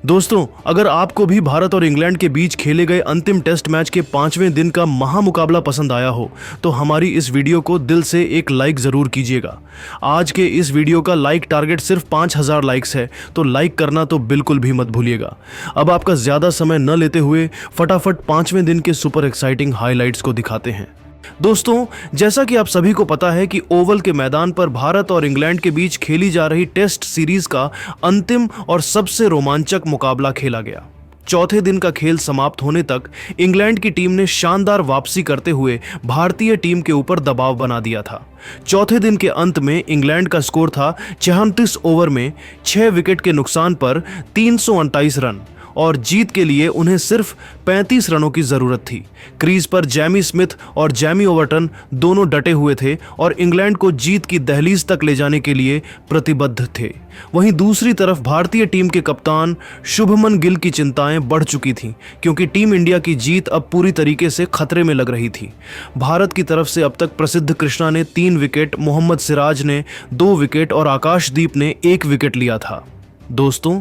दोस्तों, अगर आपको भी भारत और इंग्लैंड के बीच खेले गए अंतिम टेस्ट मैच के 5वें दिन का महामुकाबला पसंद आया हो तो हमारी इस वीडियो को दिल से एक लाइक ज़रूर कीजिएगा। आज के इस वीडियो का लाइक टारगेट सिर्फ 5000 लाइक्स है, तो लाइक करना तो बिल्कुल भी मत भूलिएगा। अब आपका ज़्यादा समय न लेते हुए फटाफट 5वें दिन के सुपर एक्साइटिंग हाईलाइट्स को दिखाते हैं। दोस्तों, जैसा कि आप सभी को पता है कि ओवल के मैदान पर भारत और इंग्लैंड के बीच खेली जा रही टेस्ट सीरीज का अंतिम और सबसे रोमांचक मुकाबला खेला गया। चौथे दिन का खेल समाप्त होने तक इंग्लैंड की टीम ने शानदार वापसी करते हुए भारतीय टीम के ऊपर दबाव बना दिया था। चौथे दिन के अंत में इंग्लैंड का स्कोर था 34 ओवर में 6 विकेट के नुकसान पर 329 रन और जीत के लिए उन्हें सिर्फ 35 रनों की जरूरत थी। क्रीज पर जैमी स्मिथ और जैमी ओवर्टन दोनों डटे हुए थे और इंग्लैंड को जीत की दहलीज तक ले जाने के लिए प्रतिबद्ध थे। वहीं दूसरी तरफ भारतीय टीम के कप्तान शुभमन गिल की चिंताएं बढ़ चुकी थीं, क्योंकि टीम इंडिया की जीत अब पूरी तरीके से खतरे में लग रही थी। भारत की तरफ से अब तक प्रसिद्ध कृष्णा ने 3 विकेट, मोहम्मद सिराज ने 2 विकेट और आकाशदीप ने 1 विकेट लिया था। दोस्तों,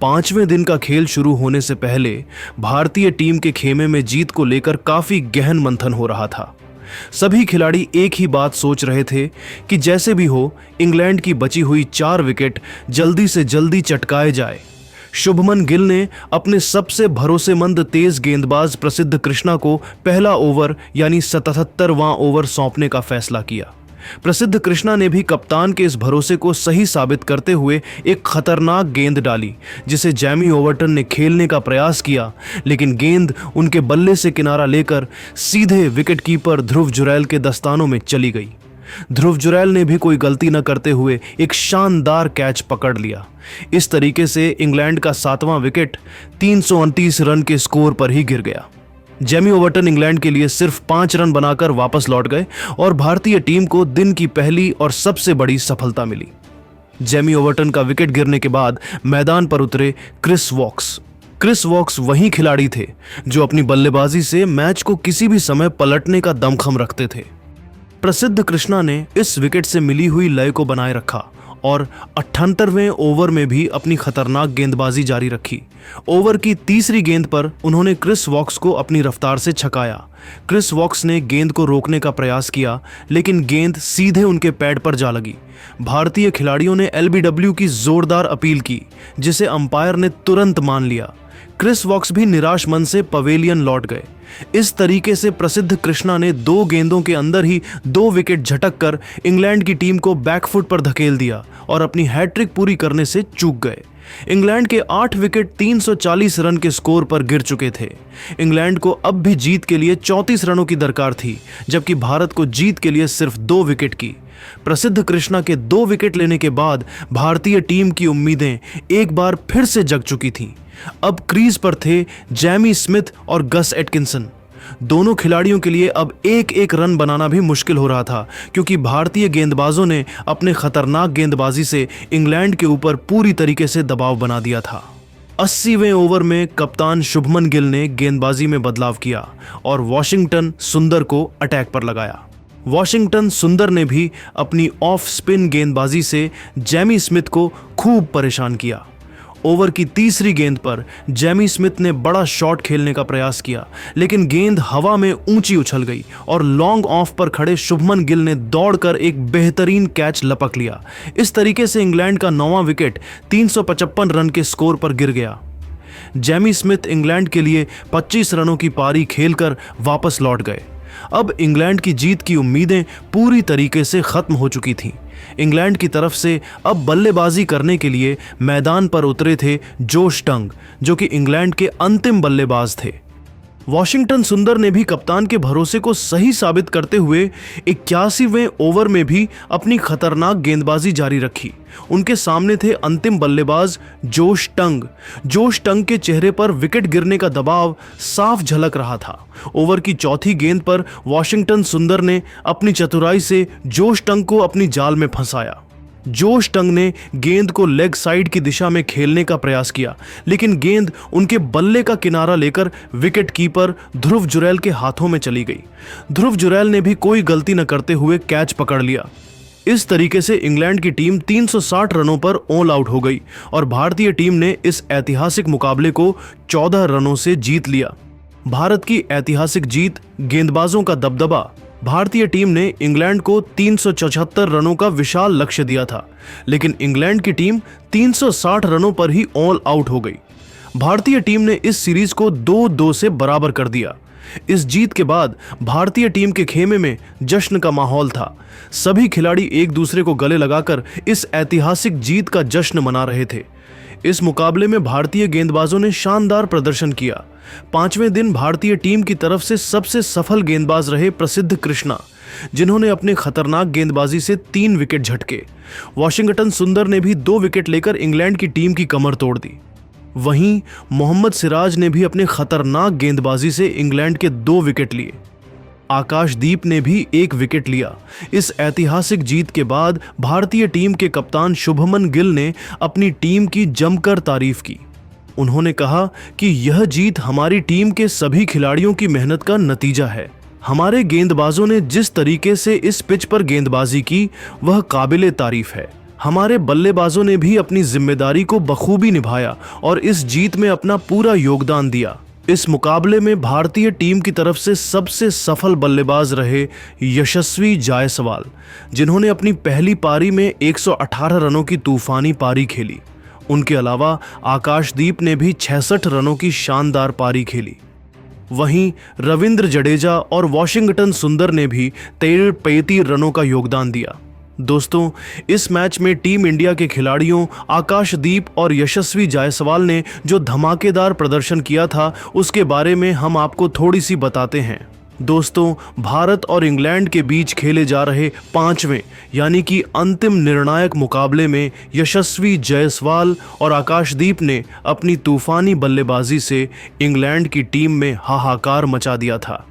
5वें दिन का खेल शुरू होने से पहले भारतीय टीम के खेमे में जीत को लेकर काफी गहन मंथन हो रहा था। सभी खिलाड़ी एक ही बात सोच रहे थे कि जैसे भी हो इंग्लैंड की बची हुई 4 विकेट जल्दी से जल्दी चटकाए जाए। शुभमन गिल ने अपने सबसे भरोसेमंद तेज गेंदबाज प्रसिद्ध कृष्णा को पहला ओवर यानी 77वां ओवर सौंपने का फैसला किया। प्रसिद्ध कृष्णा ने भी कप्तान के इस भरोसे को सही साबित करते हुए एक खतरनाक गेंद डाली, जिसे जैमी ओवर्टन ने खेलने का प्रयास किया, लेकिन गेंद उनके बल्ले से किनारा लेकर सीधे विकेटकीपर ध्रुव जुरैल के दस्तानों में चली गई। ध्रुव जुरैल ने भी कोई गलती न करते हुए एक शानदार कैच पकड़ लिया। इस तरीके से इंग्लैंड का 7वां विकेट 329 रन के स्कोर पर ही गिर गया। जैमी ओवर्टन इंग्लैंड के लिए सिर्फ 5 रन बनाकर वापस लौट गए और भारतीय टीम को दिन की पहली और सबसे बड़ी सफलता मिली। जैमी ओवर्टन का विकेट गिरने के बाद मैदान पर उतरे क्रिस वॉक्स। क्रिस वॉक्स वही खिलाड़ी थे जो अपनी बल्लेबाजी से मैच को किसी भी समय पलटने का दमखम रखते थे। प्रसिद्ध कृष्णा ने इस विकेट से मिली हुई लय को बनाए रखा और 78वें ओवर में भी अपनी खतरनाक गेंदबाजी जारी रखी। ओवर की तीसरी गेंद पर उन्होंने क्रिस वॉक्स को अपनी रफ्तार से छकाया। क्रिस वॉक्स ने गेंद को रोकने का प्रयास किया, लेकिन गेंद सीधे उनके पैड पर जा लगी। भारतीय खिलाड़ियों ने एलबीडब्ल्यू की जोरदार अपील की, जिसे अंपायर ने तुरंत मान लिया। क्रिस वॉक्स भी निराश मन से पवेलियन लौट गए। इस तरीके से प्रसिद्ध कृष्णा ने 2 गेंदों के अंदर ही 2 विकेट झटक कर इंग्लैंड की टीम को बैकफुट पर धकेल दिया और अपनी हैट्रिक पूरी करने से चूक गए। इंग्लैंड के 8 विकेट 340 रन के स्कोर पर गिर चुके थे। इंग्लैंड को अब भी जीत के लिए 34 रनों की दरकार थी, जबकि भारत को जीत के लिए सिर्फ 2 विकेट की। प्रसिद्ध कृष्णा के 2 विकेट लेने के बाद भारतीय टीम की उम्मीदें एक बार फिर से जग चुकी थीं। अब क्रीज पर थे जैमी स्मिथ और गस एटकिंसन। दोनों खिलाड़ियों के लिए अब एक रन बनाना भी मुश्किल हो रहा था, क्योंकि भारतीय गेंदबाजों ने अपने खतरनाक गेंदबाजी से इंग्लैंड के ऊपर पूरी तरीके से दबाव बना दिया था। 80वें ओवर में कप्तान शुभमन गिल ने गेंदबाजी में बदलाव किया और वॉशिंगटन सुंदर को अटैक पर लगाया। वॉशिंगटन सुंदर ने भी अपनी ऑफ स्पिन गेंदबाजी से जैमी स्मिथ को खूब परेशान किया। ओवर की तीसरी गेंद पर जैमी स्मिथ ने बड़ा शॉट खेलने का प्रयास किया, लेकिन गेंद हवा में ऊंची उछल गई और लॉन्ग ऑफ पर खड़े शुभमन गिल ने दौड़कर एक बेहतरीन कैच लपक लिया। इस तरीके से इंग्लैंड का 9वां विकेट 355 रन के स्कोर पर गिर गया। जैमी स्मिथ इंग्लैंड के लिए 25 रनों की पारी खेलकर वापस लौट गए। अब इंग्लैंड की जीत की उम्मीदें पूरी तरीके से खत्म हो चुकी थीं। इंग्लैंड की तरफ से अब बल्लेबाजी करने के लिए मैदान पर उतरे थे जोश टंग, जो कि इंग्लैंड के अंतिम बल्लेबाज थे। वॉशिंगटन सुंदर ने भी कप्तान के भरोसे को सही साबित करते हुए 81वें ओवर में भी अपनी खतरनाक गेंदबाजी जारी रखी। उनके सामने थे अंतिम बल्लेबाज जोश टंग। जोश टंग के चेहरे पर विकेट गिरने का दबाव साफ झलक रहा था। ओवर की चौथी गेंद पर वॉशिंगटन सुंदर ने अपनी चतुराई से जोश टंग को अपनी जाल में फंसाया। जोश टंग ने गेंद को लेग साइड की दिशा में खेलने का प्रयास किया, लेकिन गेंद उनके बल्ले का किनारा लेकर विकेट कीपर ध्रुव जुरैल के हाथों में चली गई। ध्रुव जुरैल ने भी कोई गलती न करते हुए कैच पकड़ लिया। इस तरीके से इंग्लैंड की टीम 360 रनों पर ऑल आउट हो गई और भारतीय टीम ने इस ऐतिहासिक मुकाबले को 14 रनों से जीत लिया। भारत की ऐतिहासिक जीत, गेंदबाजों का दबदबा। भारतीय टीम ने इंग्लैंड को 374 रनों का विशाल लक्ष्य दिया था, लेकिन इंग्लैंड की टीम 360 रनों पर ही ऑल आउट हो गई। भारतीय टीम ने इस सीरीज को 2-2 से बराबर कर दिया। इस जीत के बाद भारतीय टीम के खेमे में जश्न का माहौल था। सभी खिलाड़ी एक दूसरे को गले लगाकर इस ऐतिहासिक जीत का जश्न मना रहे थे। इस मुकाबले में भारतीय गेंदबाजों ने शानदार प्रदर्शन किया। 5वें दिन भारतीय टीम की तरफ से सबसे सफल गेंदबाज रहे प्रसिद्ध कृष्णा, जिन्होंने अपने खतरनाक गेंदबाजी से 3 विकेट झटके। वॉशिंगटन सुंदर ने भी 2 विकेट लेकर इंग्लैंड की टीम की कमर तोड़ दी। वहीं मोहम्मद सिराज ने भी अपने खतरनाक गेंदबाजी से इंग्लैंड के 2 विकेट लिए। आकाशदीप ने भी 1 विकेट लिया। इस ऐतिहासिक जीत के बाद भारतीय टीम के कप्तान शुभमन गिल ने अपनी टीम की जमकर तारीफ की। उन्होंने कहा कि यह जीत हमारी टीम के सभी खिलाड़ियों की मेहनत का नतीजा है। हमारे गेंदबाजों ने जिस तरीके से इस पिच पर गेंदबाजी की, वह काबिले तारीफ है। हमारे बल्लेबाजों ने भी अपनी जिम्मेदारी को बखूबी निभाया और इस जीत में अपना पूरा योगदान दिया। इस मुकाबले में भारतीय टीम की तरफ से सबसे सफल बल्लेबाज रहे यशस्वी जायसवाल, जिन्होंने अपनी पहली पारी में 118 रनों की तूफानी पारी खेली। उनके अलावा आकाशदीप ने भी 66 रनों की शानदार पारी खेली। वहीं रविंद्र जडेजा और वॉशिंगटन सुंदर ने भी 33 रनों का योगदान दिया। दोस्तों, इस मैच में टीम इंडिया के खिलाड़ियों आकाशदीप और यशस्वी जायसवाल ने जो धमाकेदार प्रदर्शन किया था, उसके बारे में हम आपको थोड़ी सी बताते हैं। दोस्तों, भारत और इंग्लैंड के बीच खेले जा रहे 5वें यानी कि अंतिम निर्णायक मुकाबले में यशस्वी जायसवाल और आकाशदीप ने अपनी तूफानी बल्लेबाजी से इंग्लैंड की टीम में हाहाकार मचा दिया था।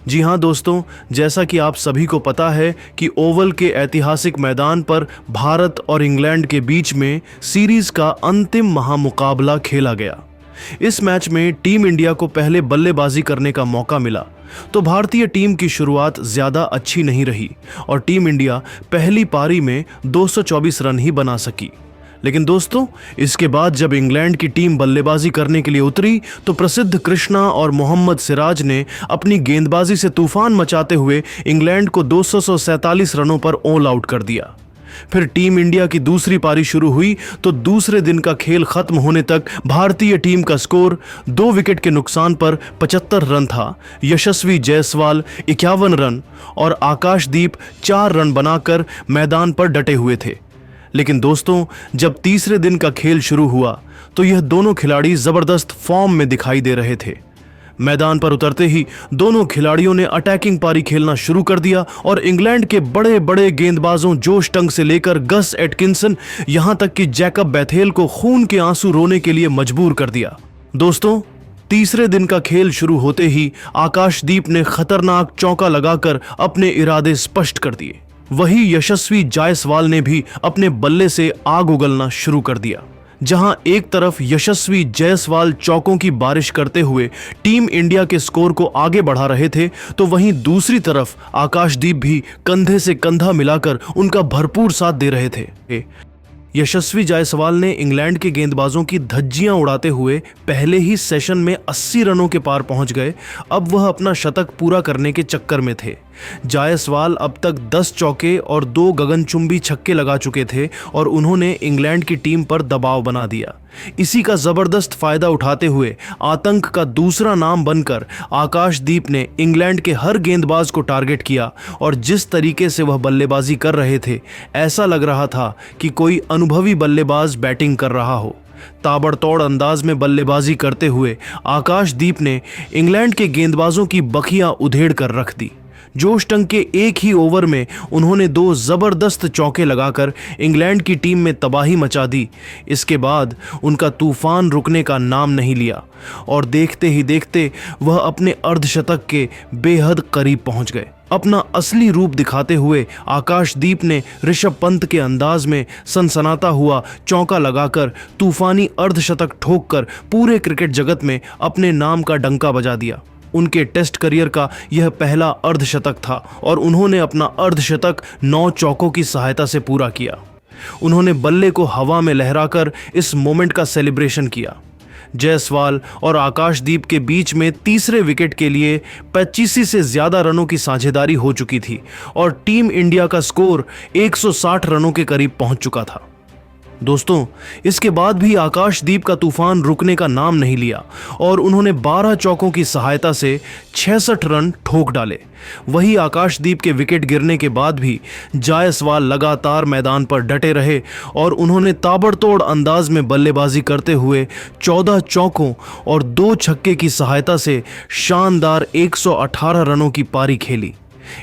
जी हाँ दोस्तों, जैसा कि आप सभी को पता है कि ओवल के ऐतिहासिक मैदान पर भारत और इंग्लैंड के बीच में सीरीज का अंतिम महामुकाबला खेला गया। इस मैच में टीम इंडिया को पहले बल्लेबाजी करने का मौका मिला, तो भारतीय टीम की शुरुआत ज़्यादा अच्छी नहीं रही और टीम इंडिया पहली पारी में 224 रन ही बना सकी। लेकिन दोस्तों, इसके बाद जब इंग्लैंड की टीम बल्लेबाजी करने के लिए उतरी तो प्रसिद्ध कृष्णा और मोहम्मद सिराज ने अपनी गेंदबाजी से तूफान मचाते हुए इंग्लैंड को 247 रनों पर ऑल आउट कर दिया। फिर टीम इंडिया की दूसरी पारी शुरू हुई तो दूसरे दिन का खेल खत्म होने तक भारतीय टीम का स्कोर 2 विकेट के नुकसान पर 75 रन था। यशस्वी जायसवाल 51 रन और आकाशदीप 4 रन बनाकर मैदान पर डटे हुए थे। लेकिन दोस्तों, जब तीसरे दिन का खेल शुरू हुआ तो यह दोनों खिलाड़ी जबरदस्त फॉर्म में दिखाई दे रहे थे। मैदान पर उतरते ही दोनों खिलाड़ियों ने अटैकिंग पारी खेलना शुरू कर दिया और इंग्लैंड के बड़े बड़े गेंदबाजों जोश टंग से लेकर गस एटकिंसन, यहां तक कि जैकब बैथेल को खून के आंसू रोने के लिए मजबूर कर दिया। दोस्तों, तीसरे दिन का खेल शुरू होते ही आकाशदीप ने खतरनाक चौका लगाकर अपने इरादे स्पष्ट कर दिए। वही यशस्वी जायसवाल ने भी अपने बल्ले से आग उगलना शुरू कर दिया। जहां एक तरफ यशस्वी जायसवाल चौकों की बारिश करते हुए टीम इंडिया के स्कोर को आगे बढ़ा रहे थे, तो वहीं दूसरी तरफ आकाशदीप भी कंधे से कंधा मिलाकर उनका भरपूर साथ दे रहे थे। यशस्वी जायसवाल ने इंग्लैंड के गेंदबाजों की धज्जियां उड़ाते हुए पहले ही सेशन में 80 रनों के पार पहुंच गए। अब वह अपना शतक पूरा करने के चक्कर में थे। जायसवाल अब तक 10 चौके और 2 गगनचुंबी छक्के लगा चुके थे और उन्होंने इंग्लैंड की टीम पर दबाव बना दिया। इसी का जबरदस्त फायदा उठाते हुए आतंक का दूसरा नाम बनकर आकाशदीप ने इंग्लैंड के हर गेंदबाज को टारगेट किया और जिस तरीके से वह बल्लेबाजी कर रहे थे, ऐसा लग रहा था कि कोई अनुभवी बल्लेबाज बैटिंग कर रहा हो। ताबड़तोड़ अंदाज में बल्लेबाजी करते हुए आकाशदीप ने इंग्लैंड के गेंदबाजों की बखियां उधेड़ कर रख दी। जोश टंग के एक ही ओवर में उन्होंने 2 जबरदस्त चौके लगाकर इंग्लैंड की टीम में तबाही मचा दी। इसके बाद उनका तूफान रुकने का नाम नहीं लिया और देखते ही देखते वह अपने अर्धशतक के बेहद करीब पहुंच गए। अपना असली रूप दिखाते हुए आकाशदीप ने ऋषभ पंत के अंदाज में सनसनाता हुआ चौका लगाकर तूफानी अर्धशतक ठोककर पूरे क्रिकेट जगत में अपने नाम का डंका बजा दिया। उनके टेस्ट करियर का यह पहला अर्धशतक था और उन्होंने अपना अर्धशतक 9 चौकों की सहायता से पूरा किया। उन्होंने बल्ले को हवा में लहराकर इस मोमेंट का सेलिब्रेशन किया। जायसवाल और आकाशदीप के बीच में तीसरे विकेट के लिए 85 से ज्यादा रनों की साझेदारी हो चुकी थी और टीम इंडिया का स्कोर 160 रनों के करीब पहुंच चुका था। दोस्तों, इसके बाद भी आकाशदीप का तूफान रुकने का नाम नहीं लिया और उन्होंने 12 चौकों की सहायता से 66 रन ठोक डाले। वही आकाशदीप के विकेट गिरने के बाद भी जायसवाल लगातार मैदान पर डटे रहे और उन्होंने ताबड़तोड़ अंदाज में बल्लेबाजी करते हुए 14 चौकों और 2 छक्के की सहायता से शानदार 118 रनों की पारी खेली।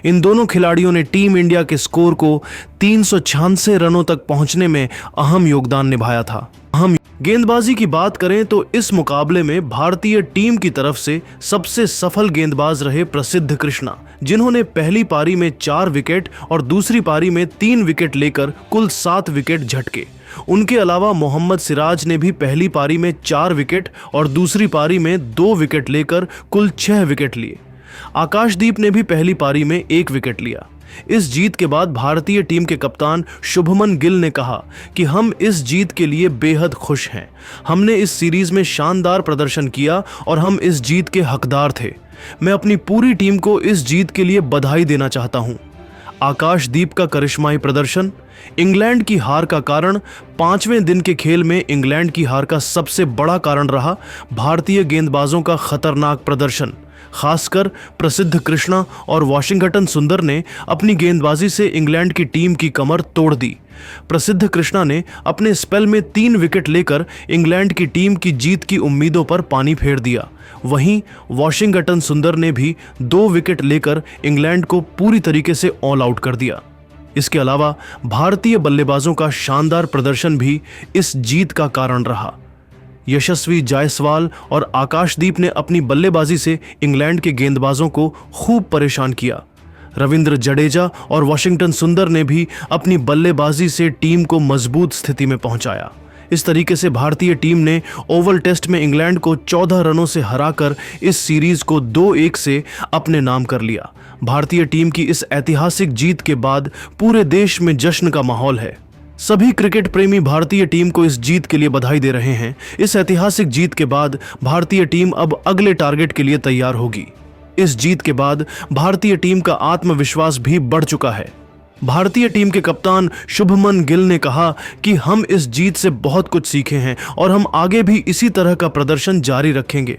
इन दोनों खिलाड़ियों ने टीम इंडिया के स्कोर को 396 रनों तक पहुंचने में अहम योगदान निभाया था। गेंदबाजी की बात करें तो इस मुकाबले में भारतीय टीम की तरफ से सबसे सफल गेंदबाज रहे प्रसिद्ध कृष्णा, जिन्होंने पहली पारी में 4 विकेट और दूसरी पारी में 3 विकेट लेकर कुल 7 विकेट झटके। उनके अलावा मोहम्मद सिराज ने भी पहली पारी में 4 विकेट और दूसरी पारी में 2 विकेट लेकर कुल 6 विकेट लिए। आकाशदीप ने भी पहली पारी में 1 विकेट लिया। इस जीत के बाद भारतीय टीम के कप्तान शुभमन गिल ने कहा कि हम इस जीत के लिए बेहद खुश हैं। हमने इस सीरीज में शानदार प्रदर्शन किया और हम इस जीत के हकदार थे। मैं अपनी पूरी टीम को इस जीत के लिए बधाई देना चाहता हूं। आकाशदीप का करिश्माई प्रदर्शन, इंग्लैंड की हार का कारण, 5वें दिन के खेल में इंग्लैंड की हार का सबसे बड़ा कारण रहा भारतीय गेंदबाजों का खतरनाक प्रदर्शन। खासकर प्रसिद्ध कृष्णा और वॉशिंगटन सुंदर ने अपनी गेंदबाजी से इंग्लैंड की टीम की कमर तोड़ दी। प्रसिद्ध कृष्णा ने अपने स्पेल में 3 विकेट लेकर इंग्लैंड की टीम की जीत की उम्मीदों पर पानी फेर दिया। वहीं वॉशिंगटन सुंदर ने भी 2 विकेट लेकर इंग्लैंड को पूरी तरीके से ऑल आउट कर दिया। इसके अलावा भारतीय बल्लेबाजों का शानदार प्रदर्शन भी इस जीत का कारण रहा। यशस्वी जायसवाल और आकाशदीप ने अपनी बल्लेबाजी से इंग्लैंड के गेंदबाजों को खूब परेशान किया। रविंद्र जडेजा और वॉशिंगटन सुंदर ने भी अपनी बल्लेबाजी से टीम को मजबूत स्थिति में पहुंचाया। इस तरीके से भारतीय टीम ने ओवल टेस्ट में इंग्लैंड को 14 रनों से हराकर इस सीरीज को 2-1 से अपने नाम कर लिया। भारतीय टीम की इस ऐतिहासिक जीत के बाद पूरे देश में जश्न का माहौल है। सभी क्रिकेट प्रेमी भारतीय टीम को इस जीत के लिए बधाई दे रहे हैं। इस ऐतिहासिक जीत के बाद भारतीय टीम अब अगले टारगेट के लिए तैयार होगी। इस जीत के बाद भारतीय टीम का आत्मविश्वास भी बढ़ चुका है। भारतीय टीम के कप्तान शुभमन गिल ने कहा कि हम इस जीत से बहुत कुछ सीखे हैं और हम आगे भी इसी तरह का प्रदर्शन जारी रखेंगे।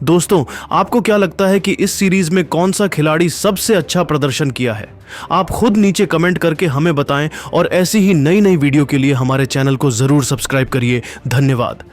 दोस्तों, आपको क्या लगता है कि इस सीरीज में कौन सा खिलाड़ी सबसे अच्छा प्रदर्शन किया है? आप खुद नीचे कमेंट करके हमें बताएं और ऐसी ही नई वीडियो के लिए हमारे चैनल को जरूर सब्सक्राइब करिए। धन्यवाद।